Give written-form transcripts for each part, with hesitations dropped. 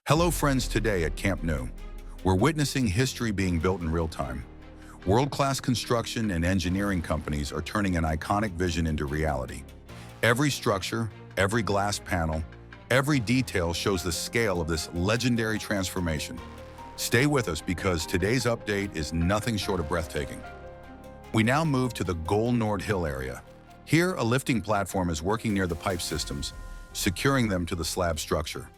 Hello friends, today at Camp Nou, we're witnessing history being built in real time. World-class construction and engineering companies are turning an iconic vision into reality. Every structure, every glass panel, every detail shows the scale of this legendary transformation. Stay with us because today's update is nothing short of breathtaking. We now move to the Gol Norte hill area. Here, a lifting platform is working near the pipe systems, securing them to the slab structure.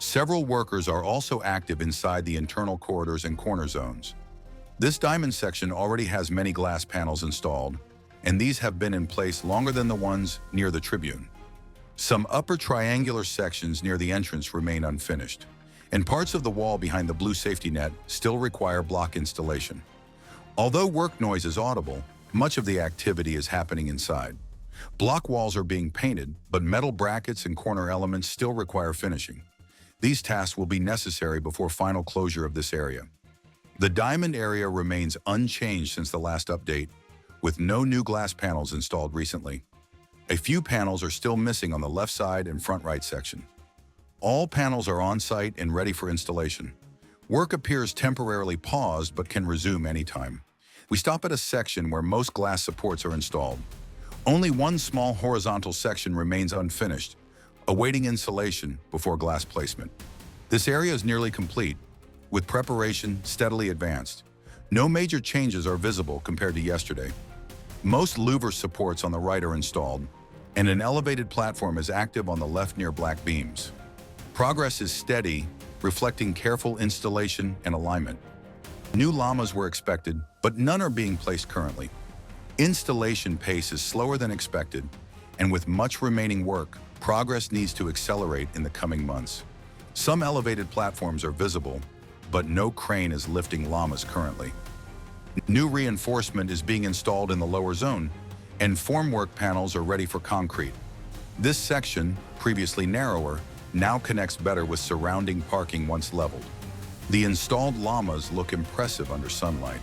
Several workers are also active inside the internal corridors and corner zones. This diamond section already has many glass panels installed, and these have been in place longer than the ones near the tribune. Some upper triangular sections near the entrance remain unfinished, and parts of the wall behind the blue safety net still require block installation. Although work noise is audible, much of the activity is happening inside. Block walls are being painted, but metal brackets and corner elements still require finishing. These tasks will be necessary before final closure of this area. The diamond area remains unchanged since the last update, with no new glass panels installed recently. A few panels are still missing on the left side and front right section. All panels are on site and ready for installation. Work appears temporarily paused but can resume anytime. We stop at a section where most glass supports are installed. Only one small horizontal section remains unfinished, awaiting insulation before glass placement. This area is nearly complete, with preparation steadily advanced. No major changes are visible compared to yesterday. Most louver supports on the right are installed, and an elevated platform is active on the left near black beams. Progress is steady, reflecting careful installation and alignment. New lamas were expected, but none are being placed currently. Installation pace is slower than expected, and with much remaining work, progress needs to accelerate in the coming months. Some elevated platforms are visible, but no crane is lifting lamas currently. New reinforcement is being installed in the lower zone, and formwork panels are ready for concrete. This section, previously narrower, now connects better with surrounding parking once leveled. The installed lamas look impressive under sunlight.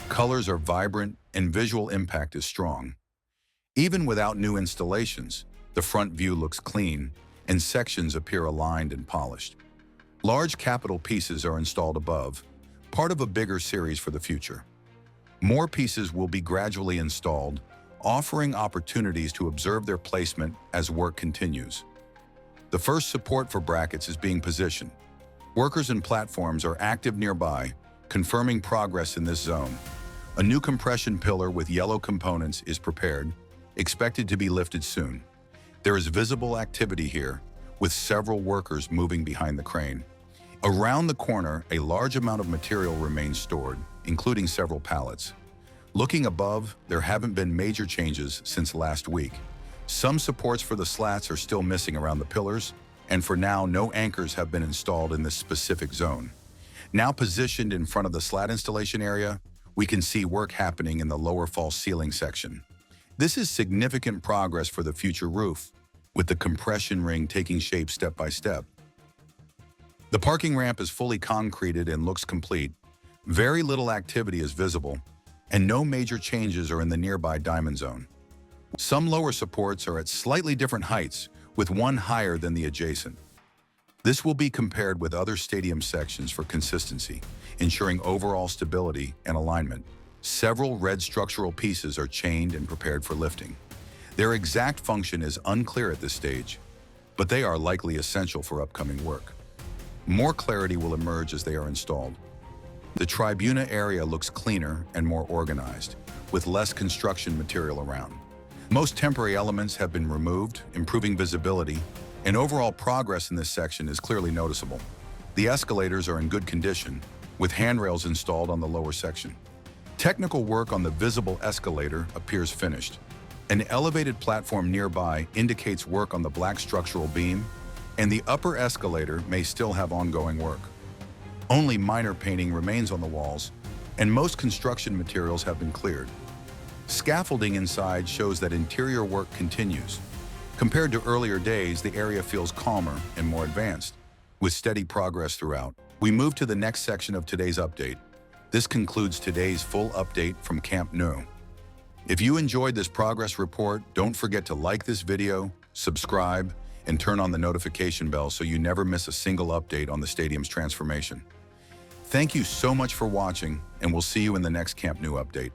Colors are vibrant and visual impact is strong. Even without new installations, the front view looks clean, and sections appear aligned and polished. Large capital pieces are installed above, part of a bigger series for the future. More pieces will be gradually installed, offering opportunities to observe their placement as work continues. The first support for brackets is being positioned. Workers and platforms are active nearby, confirming progress in this zone. A new compression pillar with yellow components is prepared, expected to be lifted soon. There is visible activity here, with several workers moving behind the crane. Around the corner, a large amount of material remains stored, including several pallets. Looking above, there haven't been major changes since last week. Some supports for the slats are still missing around the pillars, and for now, no anchors have been installed in this specific zone. Now positioned in front of the slat installation area, we can see work happening in the lower false ceiling section. This is significant progress for the future roof, with the compression ring taking shape step by step. The parking ramp is fully concreted and looks complete. Very little activity is visible, and no major changes are in the nearby diamond zone. Some lower supports are at slightly different heights, with one higher than the adjacent. This will be compared with other stadium sections for consistency, ensuring overall stability and alignment. Several red structural pieces are chained and prepared for lifting. Their exact function is unclear at this stage, but they are likely essential for upcoming work. More clarity will emerge as they are installed. The Tribuna area looks cleaner and more organized, with less construction material around. Most temporary elements have been removed, improving visibility, and overall progress in this section is clearly noticeable. The escalators are in good condition, with handrails installed on the lower section. Technical work on the visible escalator appears finished. An elevated platform nearby indicates work on the black structural beam, and the upper escalator may still have ongoing work. Only minor painting remains on the walls, and most construction materials have been cleared. Scaffolding inside shows that interior work continues. Compared to earlier days, the area feels calmer and more advanced. With steady progress throughout, we move to the next section of today's update. This concludes today's full update from Camp Nou. If you enjoyed this progress report, don't forget to like this video, subscribe, and turn on the notification bell so you never miss a single update on the stadium's transformation. Thank you so much for watching, and we'll see you in the next Camp Nou update.